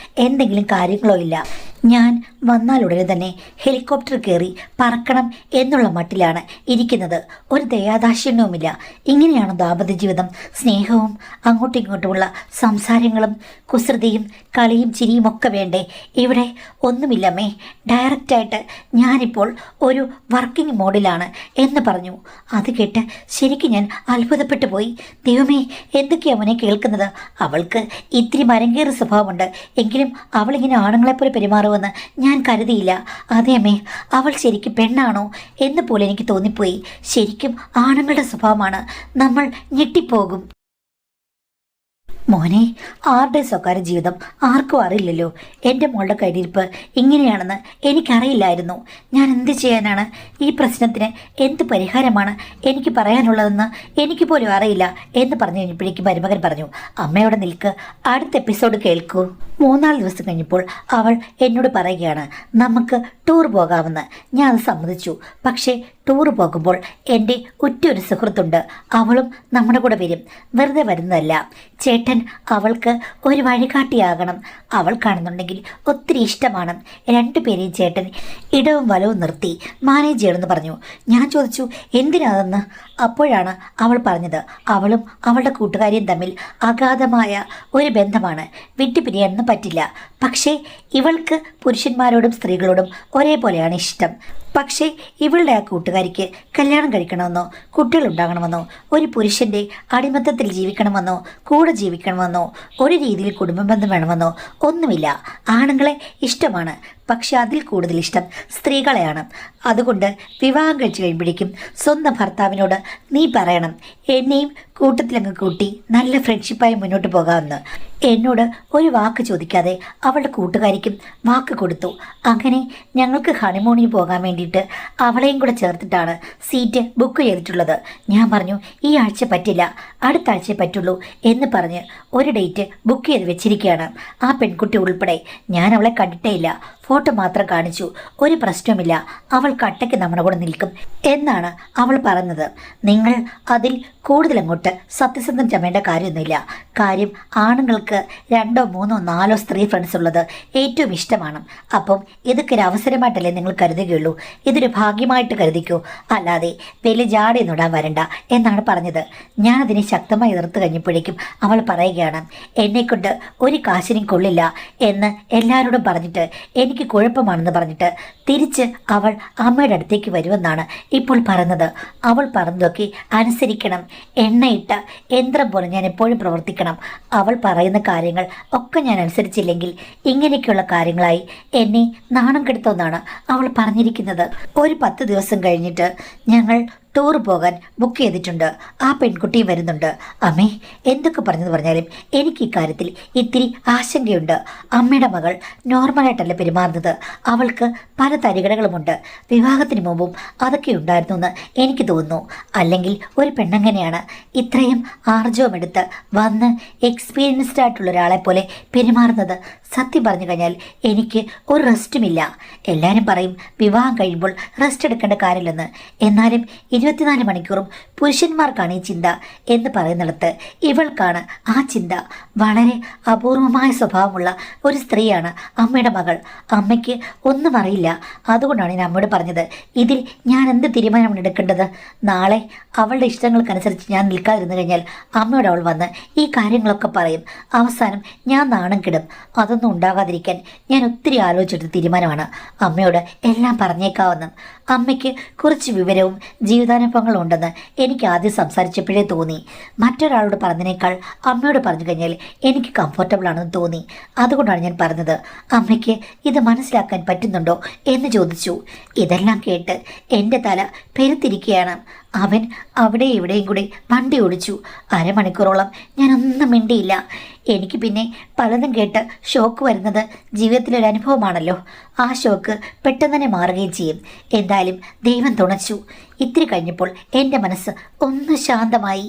എന്തെങ്കിലും കാര്യങ്ങളോ ഇല്ല. ഞാൻ വന്നാലുടനെ തന്നെ ഹെലികോപ്റ്റർ കയറി പറക്കണം എന്നുള്ള മട്ടിലാണ് ഇരിക്കുന്നത്. ഒരു ദയാദാക്ഷിണ്യവുമില്ല. ഇങ്ങനെയാണ് ദാമ്പത്യ ജീവിതം. സ്നേഹവും അങ്ങോട്ടും ഇങ്ങോട്ടുമുള്ള സംസാരങ്ങളും കുസൃതിയും കളിയും ചിരിയും ഒക്കെ വേണ്ടേ? ഇവിടെ ഒന്നുമില്ലമ്മേ. ഡയറക്റ്റായിട്ട് ഞാനിപ്പോൾ ഒരു വർക്കിംഗ് മോഡിലാണ് എന്ന് പറഞ്ഞു. അത് കേട്ട് ശരിക്കും ഞാൻ അത്ഭുതപ്പെട്ടു പോയി. ദൈവമേ, എന്തൊക്കെയാണ് അവനെ കേൾക്കുന്നത്? അവൾക്ക് ഇത്തിരി മരങ്കേറിയ സ്വഭാവമുണ്ട്. എങ്കിലും അവളിങ്ങനെ ആണുങ്ങളെപ്പോലെ പെരുമാറുമെന്ന് ഞാൻ കരുതിയില്ല. അതേമ്മേ, അവൾ ശരിക്കും പെണ്ണാണോ എന്ന് പോലെ എനിക്ക് തോന്നിപ്പോയി. ശരിക്കും ആണുങ്ങളുടെ സ്വഭാവമാണ്. നമ്മൾ ഞെട്ടിപ്പോകും. മോനെ, ആരുടെ സ്വകാര്യ ജീവിതം ആർക്കും അറിയില്ലല്ലോ. എൻ്റെ മോളുടെ കയ്യിരിപ്പ് ഇങ്ങനെയാണെന്ന് എനിക്കറിയില്ലായിരുന്നു. ഞാൻ എന്ത് ചെയ്യാനാണ്? ഈ പ്രശ്നത്തിന് എന്ത് പരിഹാരമാണ് എനിക്ക് പറയാനുള്ളതെന്ന് എനിക്ക് പോലും അറിയില്ല എന്ന് പറഞ്ഞു കഴിഞ്ഞപ്പോഴേക്കും മരുമകൻ പറഞ്ഞു, അമ്മയോടെ നിൽക്ക്, അടുത്ത എപ്പിസോഡ് കേൾക്കൂ. 3-4 ദിവസം കഴിഞ്ഞപ്പോൾ അവൾ എന്നോട് പറയുകയാണ്, നമുക്ക് ടൂർ പോകാമെന്ന്. ഞാൻ അത് സമ്മതിച്ചു. പക്ഷേ ടൂർ പോകുമ്പോൾ എൻ്റെ ഉറ്റൊരു സുഹൃത്തുണ്ട്. അവളും നമ്മുടെ കൂടെ വരും. വെറുതെ വരുന്നതല്ല. ചേട്ടൻ അവൾക്ക് ഒരു വഴികാട്ടിയാകണം. അവൾ കാണുന്നുണ്ടെങ്കിൽ ഒത്തിരി ഇഷ്ടമാണ്. 2 പേരെയും ചേട്ടൻ ഇടവും വലവും നിർത്തി മാനേജ് ചെയ്യണമെന്ന് പറഞ്ഞു. ഞാൻ ചോദിച്ചു, എന്തിനാതെന്ന്? അപ്പോഴാണ് അവൾ പറഞ്ഞത്, അവളും അവളുടെ കൂട്ടുകാരിയും തമ്മിൽ അഗാധമായ ഒരു ബന്ധമാണ്. വിട്ടുപിരിയാനൊന്നും പറ്റില്ല. പക്ഷേ ഇവൾക്ക് പുരുഷന്മാരോടും സ്ത്രീകളോടും ഒരേപോലെയാണ് ഇഷ്ടം. പക്ഷേ ഇവളുടെ ആ കൂട്ടുകാരിക്ക് കല്യാണം കഴിക്കണമെന്നോ കുട്ടികളുണ്ടാകണമെന്നോ ഒരു പുരുഷൻ്റെ അടിമത്തത്തിൽ ജീവിക്കണമെന്നോ കൂടെ ജീവിക്കണമെന്നോ ഒരു രീതിയിൽ കുടുംബ ബന്ധം വേണമെന്നോ ഒന്നുമില്ല. ആണുങ്ങളെ ഇഷ്ടമാണ്. പക്ഷെ അതിൽ കൂടുതൽ ഇഷ്ടം സ്ത്രീകളെയാണ്. അതുകൊണ്ട് വിവാഹം കഴിച്ചു കഴിയുമ്പോഴേക്കും സ്വന്തം ഭർത്താവിനോട് നീ പറയണം, എന്നെയും കൂട്ടത്തിലങ്ങ് കൂട്ടി നല്ല ഫ്രണ്ട്ഷിപ്പായി മുന്നോട്ട് പോകാമെന്ന്. എന്നോട് ഒരു വാക്ക് ചോദിക്കാതെ അവളുടെ കൂട്ടുകാരിക്കും വാക്ക് കൊടുത്തു. അങ്ങനെ ഞങ്ങൾക്ക് ഹണിമൂണിന് പോകാൻ വേണ്ടിയിട്ട് അവളെയും കൂടെ ചേർത്തിട്ടാണ് സീറ്റ് ബുക്ക് ചെയ്തിട്ടുള്ളത്. ഞാൻ പറഞ്ഞു, ഈ ആഴ്ച പറ്റില്ല, അടുത്ത ആഴ്ചയെ പറ്റുള്ളൂ എന്ന് പറഞ്ഞ് ഒരു ഡേറ്റ് ബുക്ക് ചെയ്ത് വെച്ചിരിക്കുകയാണ്. ആ പെൺകുട്ടി ഉൾപ്പെടെ. ഞാൻ അവളെ കണ്ടിട്ടേ ഇല്ല. ഫോട്ടോ മാത്രം കാണിച്ചു. ഒരു പ്രശ്നവുമില്ല, അവൾ കട്ടയ്ക്ക് നമ്മുടെ കൂടെ നിൽക്കും എന്നാണ് അവൾ പറഞ്ഞത്. നിങ്ങൾ അതിൽ കൂടുതൽ അങ്ങോട്ട് സത്യസന്ധം ചമേണ്ട കാര്യമൊന്നുമില്ല. കാര്യം ആണുങ്ങൾക്ക് 2, 3, 4 സ്ത്രീ ഫ്രണ്ട്സ് ഉള്ളത് ഏറ്റവും ഇഷ്ടമാണ്. അപ്പം ഇതൊക്കെ ഒരു അവസരമായിട്ടല്ലേ നിങ്ങൾ കരുതുകയുള്ളൂ. ഇതൊരു ഭാഗ്യമായിട്ട് കരുതിക്കൂ, അല്ലാതെ വലിയ ജാടയൊന്നും ഇടാൻ വരണ്ട എന്നാണ് പറഞ്ഞത്. ഞാനതിനെ ശക്തമായി എതിർത്ത് കഴിഞ്ഞപ്പോഴേക്കും അവൾ പറയുകയാണ്, എന്നെക്കൊണ്ട് ഒരു കാശിനും കൊള്ളില്ല എന്ന് എല്ലാവരോടും പറഞ്ഞിട്ട് എനിക്ക് കുഴപ്പമാണെന്ന് പറഞ്ഞിട്ട് തിരിച്ച് അവൾ അമ്മയുടെ അടുത്തേക്ക് വരുമെന്നാണ് ഇപ്പോൾ പറയുന്നത്. അവൾ പറഞ്ഞതൊക്കെ അനുസരിക്കണം. എണ്ണയിട്ട യന്ത്രം പോലെ ഞാൻ എപ്പോഴും പ്രവർത്തിക്കണം. അവൾ പറയുന്ന കാര്യങ്ങൾ ഒക്കെ ഞാൻ അനുസരിച്ചില്ലെങ്കിൽ ഇങ്ങനെയൊക്കെയുള്ള കാര്യങ്ങളായി എന്നെ നാണം കെടുത്തുമെന്നാണ് അവൾ പറഞ്ഞിരിക്കുന്നത്. ഒരു 10 ദിവസം കഴിഞ്ഞിട്ട് ഞങ്ങൾ ടൂർ പോകാൻ ബുക്ക് ചെയ്തിട്ടുണ്ട്. ആ പെൺകുട്ടിയും വരുന്നുണ്ട്. അമ്മേ, എന്തൊക്കെ പറഞ്ഞാലും എനിക്ക് ഇക്കാര്യത്തിൽ ഇത്തിരി ആശങ്കയുണ്ട്. അമ്മയുടെ മകൾ നോർമലായിട്ടല്ല പെരുമാറുന്നത്. അവൾക്ക് പല തരികടകളുമുണ്ട്. വിവാഹത്തിന് മുമ്പും അതൊക്കെ ഉണ്ടായിരുന്നു എന്ന് എനിക്ക് തോന്നുന്നു. അല്ലെങ്കിൽ ഒരു പെണ്ണങ്ങനെയാണ് ഇത്രയും ആർജവമെടുത്ത് വന്ന് എക്സ്പീരിയൻസ്ഡ് ആയിട്ടുള്ള ഒരാളെ പോലെ പെരുമാറുന്നത്? സത്യം പറഞ്ഞു കഴിഞ്ഞാൽ എനിക്ക് ഒരു റെസ്റ്റുമില്ല. എല്ലാവരും പറയും വിവാഹം കഴിയുമ്പോൾ റെസ്റ്റ് എടുക്കേണ്ട കാര്യമില്ലെന്ന്. എന്നാലും 24 മണിക്കൂറും പുരുഷന്മാർക്കാണ് ഈ ചിന്ത എന്ന് പറയുന്നിടത്ത് ഇവൾക്കാണ് ആ ചിന്ത. വളരെ അപൂർവമായ സ്വഭാവമുള്ള ഒരു സ്ത്രീയാണ് അമ്മയുടെ മകൾ. അമ്മയ്ക്ക് ഒന്നും അറിയില്ല. അതുകൊണ്ടാണ് ഞാൻ അമ്മയോട് പറഞ്ഞത്, ഇതിൽ ഞാൻ എന്ത് തീരുമാനമാണ് എടുക്കേണ്ടത്? നാളെ അവളുടെ ഇഷ്ടങ്ങൾക്കനുസരിച്ച് ഞാൻ നിൽക്കാതിരുന്നു കഴിഞ്ഞാൽ അമ്മയോട് അവൾ വന്ന് ഈ കാര്യങ്ങളൊക്കെ പറയും. അവസാനം ഞാൻ നാണം കിടും. അതൊന്നും ഉണ്ടാകാതിരിക്കാൻ ഞാൻ ഒത്തിരി ആലോചിച്ചെടുത്ത തീരുമാനമാണ് അമ്മയോട് എല്ലാം പറഞ്ഞേക്കാവുന്ന. അമ്മയ്ക്ക് കുറച്ച് വിവരവും ജീവിതാനുഭവങ്ങളും ഉണ്ടെന്ന് എനിക്ക് ആദ്യം സംസാരിച്ചപ്പോഴേ തോന്നി. മറ്റൊരാളോട് പറഞ്ഞതിനേക്കാൾ അമ്മയോട് പറഞ്ഞു കഴിഞ്ഞാൽ എനിക്ക് കംഫർട്ടബിൾ ആണെന്ന് തോന്നി. അതുകൊണ്ടാണ് ഞാൻ പറഞ്ഞത്. അമ്മയ്ക്ക് ഇത് മനസ്സിലാക്കാൻ പറ്റുന്നുണ്ടോ എന്ന് ചോദിച്ചു. ഇതെല്ലാം കേട്ട് എൻ്റെ തല പെരുത്തിരിക്കുകയാണ്. അവൻ അവിടെ ഇവിടെയും കൂടി വണ്ടി ഓടിച്ചു. അരമണിക്കൂറോളം ഞാനൊന്നും മിണ്ടിയില്ല. എനിക്ക് പിന്നെ പലതും കേട്ട് ഷോക്ക് വരുന്നത് ജീവിതത്തിലൊരു അനുഭവമാണല്ലോ. ആ ഷോക്ക് പെട്ടെന്ന് തന്നെ മാറുകയും ചെയ്യും. എന്തായാലും ദൈവം തുണച്ചു. ഇത്തിരി കഴിഞ്ഞപ്പോൾ എൻ്റെ മനസ്സ് ഒന്ന് ശാന്തമായി.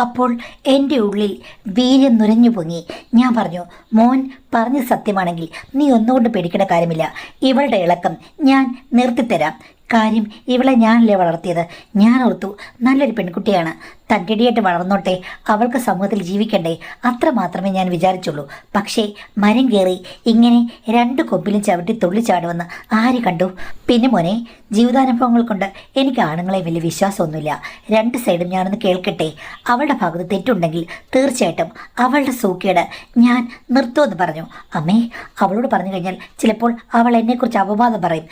അപ്പോൾ എൻ്റെ ഉള്ളിൽ വീര്യം നുരഞ്ഞു പൊങ്ങി. ഞാൻ പറഞ്ഞു, മോൻ പറഞ്ഞ സത്യമാണെങ്കിൽ നീ ഒന്നുകൊണ്ട് പേടിക്കേണ്ട കാര്യമില്ല. ഇവളുടെ ഇളക്കം ഞാൻ നിർത്തിത്തരാം. കാര്യം ഇവളെ ഞാനല്ലേ വളർത്തിയത്. ഞാൻ ഓർത്തു നല്ലൊരു പെൺകുട്ടിയാണ്, തൻ്റെടിയായിട്ട് വളർന്നോട്ടെ, അവൾക്ക് സമൂഹത്തിൽ ജീവിക്കണ്ടേ, അത്ര മാത്രമേ ഞാൻ വിചാരിച്ചുള്ളൂ. പക്ഷേ മരം കയറി ഇങ്ങനെ 2 കൊമ്പിലും ചവിട്ടി തുള്ളിച്ചാടുമെന്ന് ആര് കണ്ടു? പിന്നെ മോനെ, ജീവിതാനുഭവങ്ങൾ കൊണ്ട് എനിക്ക് ആണുങ്ങളെ വലിയ വിശ്വാസമൊന്നുമില്ല. 2 സൈഡും ഞാനൊന്ന് കേൾക്കട്ടെ. അവളുടെ ഭാഗത്ത് തെറ്റുണ്ടെങ്കിൽ തീർച്ചയായിട്ടും അവളുടെ സൂക്കേട് ഞാൻ നിർത്തുമെന്ന് പറഞ്ഞു. അമ്മേ, അവളോട് പറഞ്ഞു കഴിഞ്ഞാൽ ചിലപ്പോൾ അവൾ എന്നെക്കുറിച്ച് അപവാദം പറയും.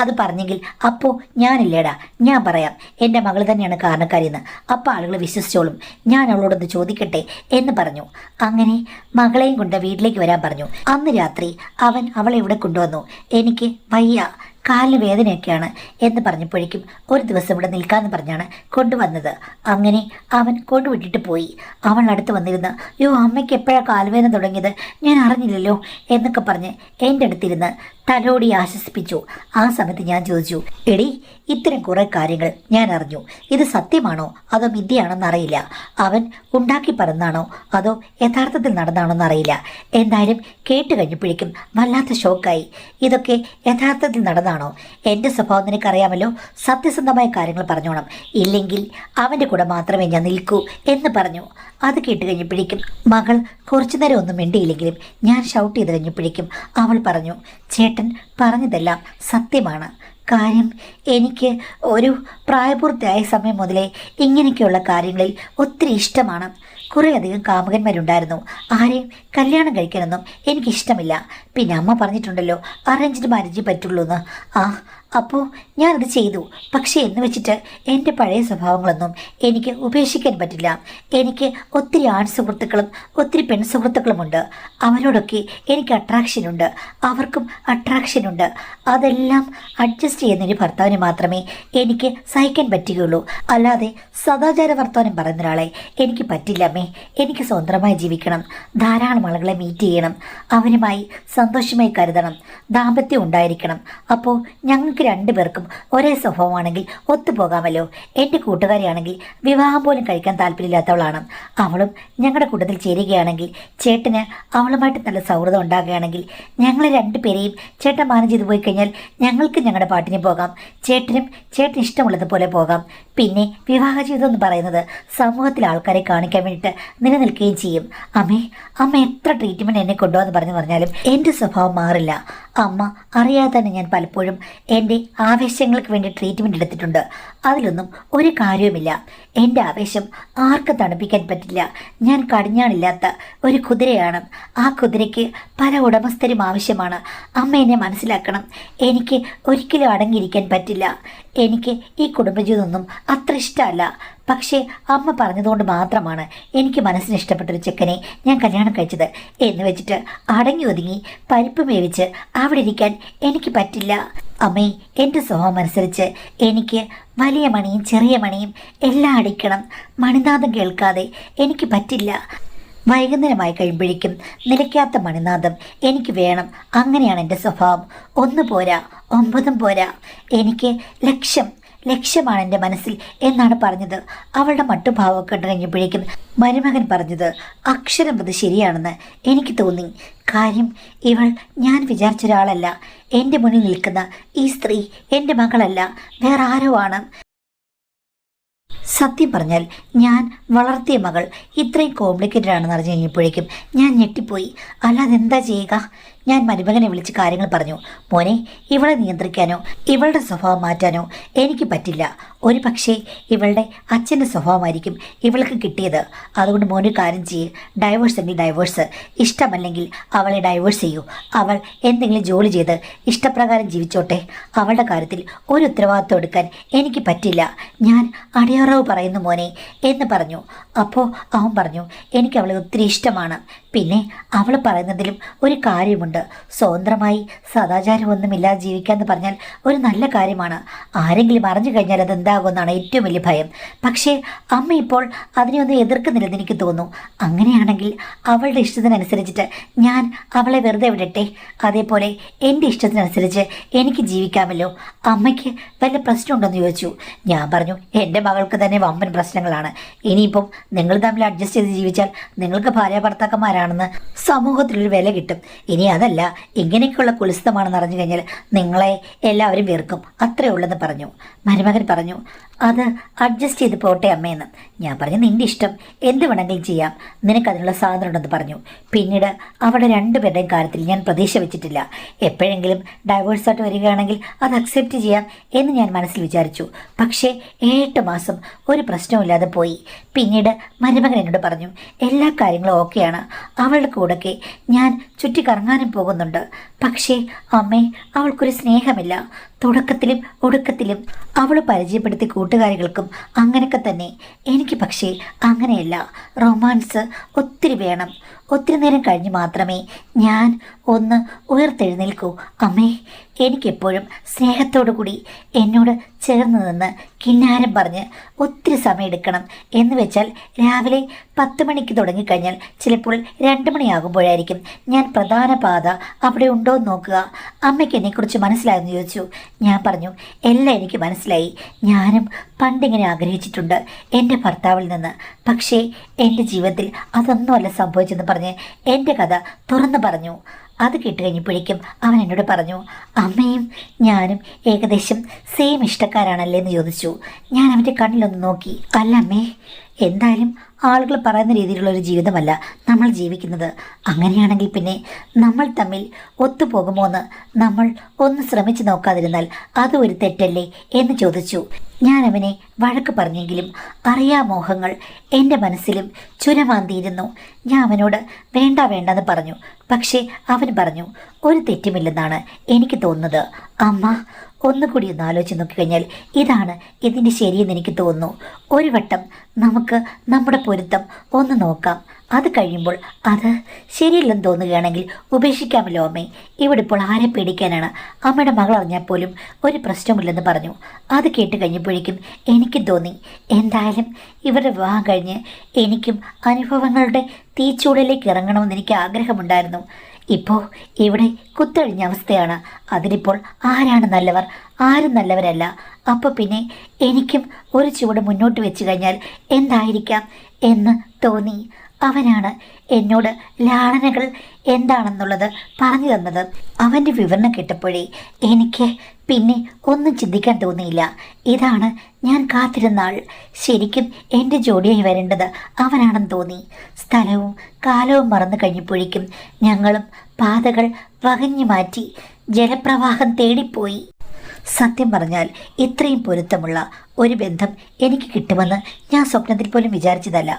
അത് പറഞ്ഞെങ്കിൽ അപ്പോൾ ഞാനില്ലേടാ, ഞാൻ പറയാം എൻ്റെ മകൾ തന്നെയാണ് കാരണക്കാരിയെന്ന്. അപ്പോൾ ആളുകൾ വിശ്വസിച്ചോളും. ഞാൻ അവളോടൊന്ന് ചോദിക്കട്ടെ എന്ന് പറഞ്ഞു. അങ്ങനെ മകളെയും കൊണ്ട് വീട്ടിലേക്ക് വരാൻ പറഞ്ഞു. അന്ന് രാത്രി അവൻ അവളെ ഇവിടെ കൊണ്ടുവന്നു. എനിക്ക് വയ്യ, കാലിന് വേദനയൊക്കെയാണ് എന്ന് പറഞ്ഞപ്പോഴേക്കും ഒരു ദിവസം ഇവിടെ നിൽക്കാമെന്ന് പറഞ്ഞാണ് കൊണ്ടുവന്നത്. അങ്ങനെ അവൻ കൊണ്ടുവിട്ടിട്ട് പോയി. അവൾ അടുത്ത് വന്നിരുന്ന്, യോ അമ്മയ്ക്ക് എപ്പോഴാണ് കാൽവേദന തുടങ്ങിയത്, ഞാൻ അറിഞ്ഞില്ലല്ലോ എന്നൊക്കെ പറഞ്ഞ് എൻ്റെ അടുത്തിരുന്ന് തലോടി ആശ്വസിപ്പിച്ചു. ആ സമയത്ത് ഞാൻ ചോദിച്ചു, എടി, ഇത്തരം കുറേ കാര്യങ്ങൾ ഞാൻ അറിഞ്ഞു. ഇത് സത്യമാണോ അതോ മിഥ്യയാണോന്ന് അറിയില്ല. അവൻ ഉണ്ടാക്കി പറഞ്ഞാണോ അതോ യഥാർത്ഥത്തിൽ നടന്നാണോന്ന് അറിയില്ല. എന്തായാലും കേട്ട് കഴിഞ്ഞപ്പോഴേക്കും വല്ലാത്ത ഷോക്കായി. ഇതൊക്കെ യഥാർത്ഥത്തിൽ നടന്നാണോ? എൻ്റെ സ്വഭാവം നിനക്കറിയാമല്ലോ, സത്യസന്ധമായ കാര്യങ്ങൾ പറഞ്ഞോണം, ഇല്ലെങ്കിൽ അവൻ്റെ കൂടെ മാത്രമേ ഞാൻ നിൽക്കൂ എന്ന് പറഞ്ഞു. അത് കേട്ട് കഴിഞ്ഞപ്പോഴേക്കും മകൾ കുറച്ചു നേരം ഒന്നും മിണ്ടിയില്ലെങ്കിലും ഞാൻ ഷൗട്ട് ചെയ്ത് കഴിഞ്ഞപ്പോഴേക്കും അവൾ പറഞ്ഞു, ചേട്ടൻ പറഞ്ഞതെല്ലാം സത്യമാണ്. കാര്യം എനിക്ക് ഒരു പ്രായപൂർത്തിയായ സമയം മുതലേ ഇങ്ങനെയൊക്കെയുള്ള കാര്യങ്ങളിൽ ഒത്തിരി ഇഷ്ടമാണ്. കുറേയധികം കാമുകന്മാരുണ്ടായിരുന്നു. ആരെയും കല്യാണം കഴിക്കാനൊന്നും എനിക്കിഷ്ടമില്ല. പിന്നെ അമ്മ പറഞ്ഞിട്ടുണ്ടല്ലോ അറേഞ്ച്ഡ് മാരേജ് പറ്റുള്ളൂ എന്ന്. അപ്പോൾ ഞാനത് ചെയ്തു. പക്ഷേ എന്ന് വെച്ചിട്ട് എൻ്റെ പഴയ സ്വഭാവങ്ങളൊന്നും എനിക്ക് ഉപേക്ഷിക്കാൻ പറ്റില്ല. എനിക്ക് ഒത്തിരി ആൺ സുഹൃത്തുക്കളും ഒത്തിരി പെൺ സുഹൃത്തുക്കളുമുണ്ട്. അവരോടൊക്കെ എനിക്ക് അട്രാക്ഷനുണ്ട്, അവർക്കും അട്രാക്ഷനുണ്ട്. അതെല്ലാം അഡ്ജസ്റ്റ് ചെയ്യുന്നൊരു ഭർത്താവിന് മാത്രമേ എനിക്ക് സഹിക്കാൻ പറ്റുകയുള്ളൂ. അല്ലാതെ സദാചാര വർത്തമാനം പറയുന്ന ഒരാളെ എനിക്ക് പറ്റില്ല അമ്മേ. എനിക്ക് സ്വതന്ത്രമായി ജീവിക്കണം, ധാരാളം ആളുകളെ മീറ്റ് ചെയ്യണം, അവരുമായി സന്തോഷമായി കരുതണം, ദാമ്പത്യം ഉണ്ടായിരിക്കണം. അപ്പോൾ ഞങ്ങൾക്ക് 2 പേർക്കും ഒരേ സ്വഭാവമാണെങ്കിൽ ഒത്തുപോകാമല്ലോ. എൻ്റെ കൂട്ടുകാരിയാണെങ്കിൽ വിവാഹം പോലും കഴിക്കാൻ താല്പര്യമില്ലാത്തവളാണ്. അവളും ഞങ്ങളുടെ കൂട്ടത്തിൽ ചേരുകയാണെങ്കിൽ, ചേട്ടന് അവളുമായിട്ട് നല്ല സൗഹൃദം ഉണ്ടാകുകയാണെങ്കിൽ, ഞങ്ങളെ 2 പേരെയും ചേട്ടൻ മാനേജ് ചെയ്ത് പോയി കഴിഞ്ഞാൽ ഞങ്ങൾക്ക് ഞങ്ങളുടെ പാട്ടിന് പോകാം, ചേട്ടനും ചേട്ടന് ഇഷ്ടമുള്ളതുപോലെ പോകാം. പിന്നെ വിവാഹ ജീവിതം എന്ന് പറയുന്നത് സമൂഹത്തിലെ ആൾക്കാരെ കാണിക്കാൻ വേണ്ടിയിട്ട് നിലനിൽക്കുകയും ചെയ്യും. അമ്മ എത്ര ട്രീറ്റ്മെൻറ്റ് എന്നെ കൊണ്ടുവന്ന് പറഞ്ഞാലും എൻ്റെ സ്വഭാവം മാറില്ല. അമ്മ അറിയാതെ തന്നെ ഞാൻ പലപ്പോഴും എൻ്റെ ആവേശങ്ങൾക്ക് വേണ്ടി ട്രീറ്റ്മെൻറ്റ് എടുത്തിട്ടുണ്ട്. അതിലൊന്നും ഒരു കാര്യവുമില്ല. എൻ്റെ ആവേശം ആർക്കും തണുപ്പിക്കാൻ പറ്റില്ല. ഞാൻ കടിഞ്ഞാണില്ലാത്ത ഒരു കുതിരയാണ്. ആ കുതിരയ്ക്ക് പല ഉടമസ്ഥരും ആവശ്യമാണ്. അമ്മ എന്നെ മനസ്സിലാക്കണം. എനിക്ക് ഒരിക്കലും അടങ്ങിയിരിക്കാൻ പറ്റില്ല. എനിക്ക് ഈ കുടുംബജീവിതമൊന്നും അത്ര ഇഷ്ടമല്ല. പക്ഷേ അമ്മ പറഞ്ഞതുകൊണ്ട് മാത്രമാണ് എനിക്ക് മനസ്സിന് ഇഷ്ടപ്പെട്ടൊരു ചെക്കനെ ഞാൻ കല്യാണം കഴിച്ചത്. എന്ന് വെച്ചിട്ട് അടങ്ങി ഒതുങ്ങി പരിപ്പ് വേവിച്ച് അവിടെ ഇരിക്കാൻ എനിക്ക് പറ്റില്ല. അമ്മേ, എൻ്റെ സ്വഭാവം അനുസരിച്ച് എനിക്ക് വലിയ മണിയും ചെറിയ മണിയും എല്ലാം അടിക്കണം. മണിനാഥം കേൾക്കാതെ എനിക്ക് പറ്റില്ല. വൈകുന്നേരമായി കഴിയുമ്പോഴേക്കും നിലയ്ക്കാത്ത മണിനാദം എനിക്ക് വേണം. അങ്ങനെയാണ് എൻ്റെ സ്വഭാവം. 1 പോരാ, 9 പോരാ, എനിക്ക് ലക്ഷ്യമാണ് എൻ്റെ മനസ്സിൽ എന്നാണ് പറഞ്ഞത്. അവളുടെ മട്ടുഭാവമൊക്കെ കണ്ടു കഴിഞ്ഞപ്പോഴേക്കും മരുമകൻ പറഞ്ഞത് അക്ഷരം പ്രതി ശരിയാണെന്ന് എനിക്ക് തോന്നി. കാര്യം ഇവൾ ഞാൻ വിചാരിച്ച ഒരാളല്ല. എൻ്റെ മുന്നിൽ നിൽക്കുന്ന ഈ സ്ത്രീ എൻ്റെ മകളല്ല, വേറെ ആരോ ആണ്. സത്യം പറഞ്ഞാൽ ഞാൻ വളർത്തിയ മകൾ ഇത്രയും കോംപ്ലിക്കേറ്റഡ് ആണെന്ന് അറിഞ്ഞു കഴിഞ്ഞപ്പോഴേക്കും ഞാൻ ഞെട്ടിപ്പോയി. അല്ലാതെ എന്താ ചെയ്യുക? ഞാൻ മരുമകനെ വിളിച്ച് കാര്യങ്ങൾ പറഞ്ഞു. മോനെ, ഇവളെ നിയന്ത്രിക്കാനോ ഇവളുടെ സ്വഭാവം മാറ്റാനോ എനിക്ക് പറ്റില്ല. ഒരു പക്ഷേ ഇവളുടെ അച്ഛൻ്റെ സ്വഭാവമായിരിക്കും ഇവൾക്ക് കിട്ടിയത്. അതുകൊണ്ട് മോനൊരു കാര്യം ചെയ്യ്, ഡൈവേഴ്സ് എങ്കിൽ ഡൈവേഴ്സ്, ഇഷ്ടമല്ലെങ്കിൽ അവളെ ഡൈവേഴ്സ് ചെയ്യൂ. അവൾ എന്തെങ്കിലും ജോലി ചെയ്ത് ഇഷ്ടപ്രകാരം ജീവിച്ചോട്ടെ. അവളുടെ കാര്യത്തിൽ ഒരു ഉത്തരവാദിത്വം എടുക്കാൻ എനിക്ക് പറ്റില്ല. ഞാൻ അടിയറവ് പറയുന്നു മോനെ എന്ന് പറഞ്ഞു. അപ്പോൾ അവൻ പറഞ്ഞു, എനിക്ക് അവളെ ഒത്തിരി ഇഷ്ടമാണ്. പിന്നെ അവൾ പറയുന്നതിലും ഒരു കാര്യമുണ്ട്. സ്വതന്ത്രമായി സദാചാരമൊന്നുമില്ലാതെ ജീവിക്കാന്ന് പറഞ്ഞാൽ ഒരു നല്ല കാര്യമാണ്. ആരെങ്കിലും അറിഞ്ഞു കഴിഞ്ഞാൽ അതെന്താകുമെന്നാണ് ഏറ്റവും വലിയ ഭയം. പക്ഷേ അമ്മ ഇപ്പോൾ അതിനെ ഒന്നും എതിർക്കുന്നില്ലെന്ന് എനിക്ക് തോന്നുന്നു. അങ്ങനെയാണെങ്കിൽ അവളുടെ ഇഷ്ടത്തിനനുസരിച്ചിട്ട് ഞാൻ അവളെ വെറുതെ വിടട്ടെ. അതേപോലെ എൻ്റെ ഇഷ്ടത്തിനനുസരിച്ച് എനിക്ക് ജീവിക്കാമല്ലോ. അമ്മയ്ക്ക് വല്ല പ്രശ്നമുണ്ടെന്ന് ചോദിച്ചു. ഞാൻ പറഞ്ഞു, എൻ്റെ മകൾക്ക് തന്നെ വമ്പൻ പ്രശ്നങ്ങളാണ്. ഇനിയിപ്പം നിങ്ങൾ തമ്മിൽ അഡ്ജസ്റ്റ് ചെയ്ത് ജീവിച്ചാൽ നിങ്ങൾക്ക് ഭാര്യ ഭർത്താക്കന്മാരാണെന്ന് സമൂഹത്തിലൊരു വില കിട്ടും. ഇനി അതല്ല, ഇങ്ങനെയൊക്കെയുള്ള കുലിസ്ഥമാണെന്ന് അറിഞ്ഞു കഴിഞ്ഞാൽ നിങ്ങളെ എല്ലാവരും വെറുക്കും. അത്രേ ഉള്ളെന്ന് പറഞ്ഞു. മരുമകൻ പറഞ്ഞു, അത് അഡ്ജസ്റ്റ് ചെയ്ത് പോട്ടെ അമ്മയെന്ന്. ഞാൻ പറഞ്ഞു, നിൻ്റെ ഇഷ്ടം, എന്ത് വേണമെങ്കിലും ചെയ്യാം, നിനക്കതിനുള്ള സ്വാതന്ത്ര്യം ഉണ്ടെന്ന് പറഞ്ഞു. പിന്നീട് അവിടെ 2 പേരുടെയും കാര്യത്തിൽ ഞാൻ പ്രതീക്ഷ വെച്ചിട്ടില്ല. എപ്പോഴെങ്കിലും ഡൈവേഴ്സായിട്ട് വരികയാണെങ്കിൽ അത് അക്സെപ്റ്റ് ചെയ്യാം എന്ന് ഞാൻ മനസ്സിൽ വിചാരിച്ചു. പക്ഷേ 8 മാസം ഒരു പ്രശ്നമില്ലാതെ പോയി. പിന്നീട് മരുമകൻ എന്നോട് പറഞ്ഞു, എല്ലാ കാര്യങ്ങളും ഓക്കെയാണ്, അവളുടെ കൂടെയൊക്കെ ഞാൻ ചുറ്റിക്കറങ്ങാനും പോകുന്നുണ്ട്. പക്ഷേ അമ്മേ, അവൾക്കൊരു സ്നേഹമില്ല. തുടക്കത്തിലും ഒടുക്കത്തിലും അവൾ പരിചയപ്പെടുത്തിയ കൂട്ടുകാരികൾക്കും അങ്ങനെയൊക്കെ തന്നെ. എനിക്ക് പക്ഷേ അങ്ങനെയല്ല. റൊമാൻസ് ഒത്തിരി വേണം. ഒത്തിരി നേരം കഴിഞ്ഞ് മാത്രമേ ഞാൻ ഒന്ന് ഉയർത്തെഴുന്നേൽക്കൂ. അമ്മേ, എനിക്കെപ്പോഴും സ്നേഹത്തോടു കൂടി എന്നോട് ചേർന്ന് നിന്ന് കിന്നാരം പറഞ്ഞ് ഒത്തിരി സമയം എടുക്കണം. എന്ന് വെച്ചാൽ രാവിലെ 10 മണിക്ക് തുടങ്ങിക്കഴിഞ്ഞാൽ ചിലപ്പോൾ 2 മണിയാകുമ്പോഴായിരിക്കും ഞാൻ പ്രധാന പാത അവിടെ ഉണ്ടോ എന്ന് നോക്കുക. അമ്മയ്ക്ക് എന്നെക്കുറിച്ച് മനസ്സിലായെന്ന് ചോദിച്ചു. ഞാൻ പറഞ്ഞു, എല്ലാം എനിക്ക് മനസ്സിലായി. ഞാനും പണ്ടിങ്ങനെ ആഗ്രഹിച്ചിട്ടുണ്ട് എൻ്റെ ഭർത്താവിൽ നിന്ന്. പക്ഷേ എൻ്റെ ജീവിതത്തിൽ അതൊന്നുമല്ല സംഭവിച്ചെന്ന് പറഞ്ഞ് എൻ്റെ കഥ തുറന്നു പറഞ്ഞു. അത് കേട്ട് കഴിഞ്ഞപ്പോഴേക്കും അവൻ എന്നോട് പറഞ്ഞു, അമ്മയും ഞാനും ഏകദേശം സെയിം ഇഷ്ടക്കാരാണല്ലേ എന്ന് ചോദിച്ചു. ഞാൻ അവൻ്റെ കണ്ണിലൊന്ന് നോക്കി. അല്ല അമ്മേ, എന്തായാലും ആളുകൾ പറയുന്ന രീതിയിലുള്ളൊരു ജീവിതമല്ല നമ്മൾ ജീവിക്കുന്നത്. അങ്ങനെയാണെങ്കിൽ പിന്നെ നമ്മൾ തമ്മിൽ ഒത്തുപോകുമോ എന്ന് നമ്മൾ ഒന്ന് ശ്രമിച്ചു നോക്കാതിരുന്നാൽ അത് ഒരു തെറ്റല്ലേ എന്ന് ചോദിച്ചു. ഞാൻ അവനെ വഴക്ക് പറഞ്ഞെങ്കിലും അറിയാമോഹങ്ങൾ എൻ്റെ മനസ്സിലും ചുരമാന്തിയിരുന്നു. ഞാൻ അവനോട് വേണ്ടെന്ന് പറഞ്ഞു. പക്ഷേ അവൻ പറഞ്ഞു, ഒരു തെറ്റുമില്ലെന്നാണ് എനിക്ക് തോന്നുന്നത്. അമ്മ ഒന്നുകൂടി ഒന്ന് ആലോചിച്ച് നോക്കിക്കഴിഞ്ഞാൽ ഇതാണ് ഇതിൻ്റെ ശരിയെന്ന് എനിക്ക് തോന്നുന്നു. ഒരു വട്ടം നമുക്ക് നമ്മുടെ പൊരുത്തം ഒന്ന് നോക്കാം. അത് കഴിയുമ്പോൾ അത് ശരിയല്ലെന്ന് തോന്നുകയാണെങ്കിൽ ഉപേക്ഷിക്കാമല്ലോ അമ്മേ. ഇവിടെ ഇപ്പോൾ ആരെ പേടിക്കാനാണ്? അമ്മയുടെ മകൾ അറിഞ്ഞാൽ പോലും ഒരു പ്രശ്നമില്ലെന്ന് പറഞ്ഞു. അത് കേട്ട് കഴിഞ്ഞപ്പോഴേക്കും എനിക്കും തോന്നി, എന്തായാലും ഇവരുടെ വിവാഹം കഴിഞ്ഞ് എനിക്കും അനുഭവങ്ങളുടെ തീച്ചൂടിലേക്ക് ഇറങ്ങണമെന്ന് എനിക്ക് ആഗ്രഹമുണ്ടായിരുന്നു. ഇപ്പോൾ ഇവിടെ കുത്തഴിഞ്ഞ അവസ്ഥയാണ്. അതിലിപ്പോൾ ആരാണ് നല്ലവർ, ആരും നല്ലവരല്ല. അപ്പോൾ പിന്നെ എനിക്കും ഒരു ചുവട് മുന്നോട്ട് വെച്ച് കഴിഞ്ഞാൽ എന്തായിരിക്കാം എന്ന് തോന്നി. അവനാണ് എന്നോട് ലാളനകൾ എന്താണെന്നുള്ളത് പറഞ്ഞു തന്നത്. അവൻ്റെ വിവരണം കേട്ടപ്പോഴേ എനിക്ക് പിന്നെ ഒന്നും ചിന്തിക്കാൻ തോന്നിയില്ല. ഇതാണ് ഞാൻ കാത്തിരുന്ന ആൾ. ശരിക്കും എൻ്റെ ജോഡിയായി വരേണ്ടത് അവനാണെന്ന് തോന്നി. സ്ഥലവും കാലവും മറന്നു കഴിഞ്ഞപ്പോഴേക്കും ഞങ്ങളും പാതകൾ വകഞ്ഞു മാറ്റി ജലപ്രവാഹം തേടിപ്പോയി. സത്യം പറഞ്ഞാൽ ഇത്രയും പൊരുത്തമുള്ള ഒരു ബന്ധം എനിക്ക് കിട്ടുമെന്ന് ഞാൻ സ്വപ്നത്തിൽ പോലും വിചാരിച്ചതല്ല.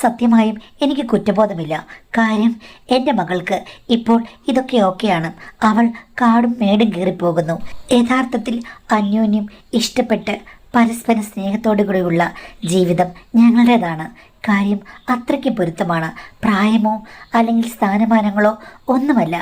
സത്യമായും എനിക്ക് കുറ്റബോധമില്ല. കാര്യം എൻ്റെ മകൾക്ക് ഇപ്പോൾ ഇതൊക്കെ ഓക്കെയാണ്. അവൾ കാടും മേടും കയറിപ്പോകുന്നു. യഥാർത്ഥത്തിൽ അന്യോന്യം ഇഷ്ടപ്പെട്ട് പരസ്പര സ്നേഹത്തോടു കൂടിയുള്ള ജീവിതം ഞങ്ങളുടേതാണ്. കാര്യം അത്രയ്ക്കും പൊരുത്തമാണ്. പ്രായമോ അല്ലെങ്കിൽ സ്ഥാനമാനങ്ങളോ ഒന്നുമല്ല,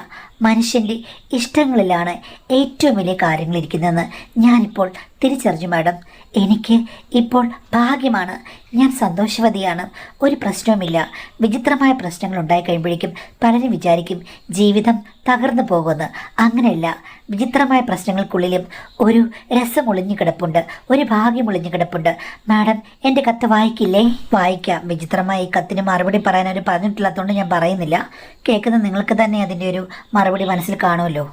മനുഷ്യൻ്റെ ഇഷ്ടങ്ങളിലാണ് ഏറ്റവും വലിയ കാര്യങ്ങളിരിക്കുന്നതെന്ന് ഞാനിപ്പോൾ തിരിച്ചറിഞ്ഞു മാഡം. എനിക്ക് ഇപ്പോൾ ഭാഗ്യമാണ്, ഞാൻ സന്തോഷവതിയാണ്, ഒരു പ്രശ്നവുമില്ല. വിചിത്രമായ പ്രശ്നങ്ങൾ ഉണ്ടായി കഴിയുമ്പോഴേക്കും പലരും വിചാരിക്കും ജീവിതം തകർന്നു പോകുമെന്ന്. അങ്ങനെയല്ല, വിചിത്രമായ പ്രശ്നങ്ങൾക്കുള്ളിലും ഒരു രസം ഒളിഞ്ഞു കിടപ്പുണ്ട്, ഒരു ഭാഗ്യം ഒളിഞ്ഞു കിടപ്പുണ്ട്. മാഡം എൻ്റെ കത്ത് വായിക്കില്ലേ? വായിക്കാം. വിചിത്രമായ ഈ കത്തിന് മറുപടി പറയാൻ അവർ പറഞ്ഞിട്ടില്ലാത്തതുകൊണ്ട് ഞാൻ പറയുന്നില്ല. കേൾക്കുന്ന നിങ്ങൾക്ക് തന്നെ അതിൻ്റെ ഒരു മറുപടി മനസ്സിൽ കാണുമല്ലോ.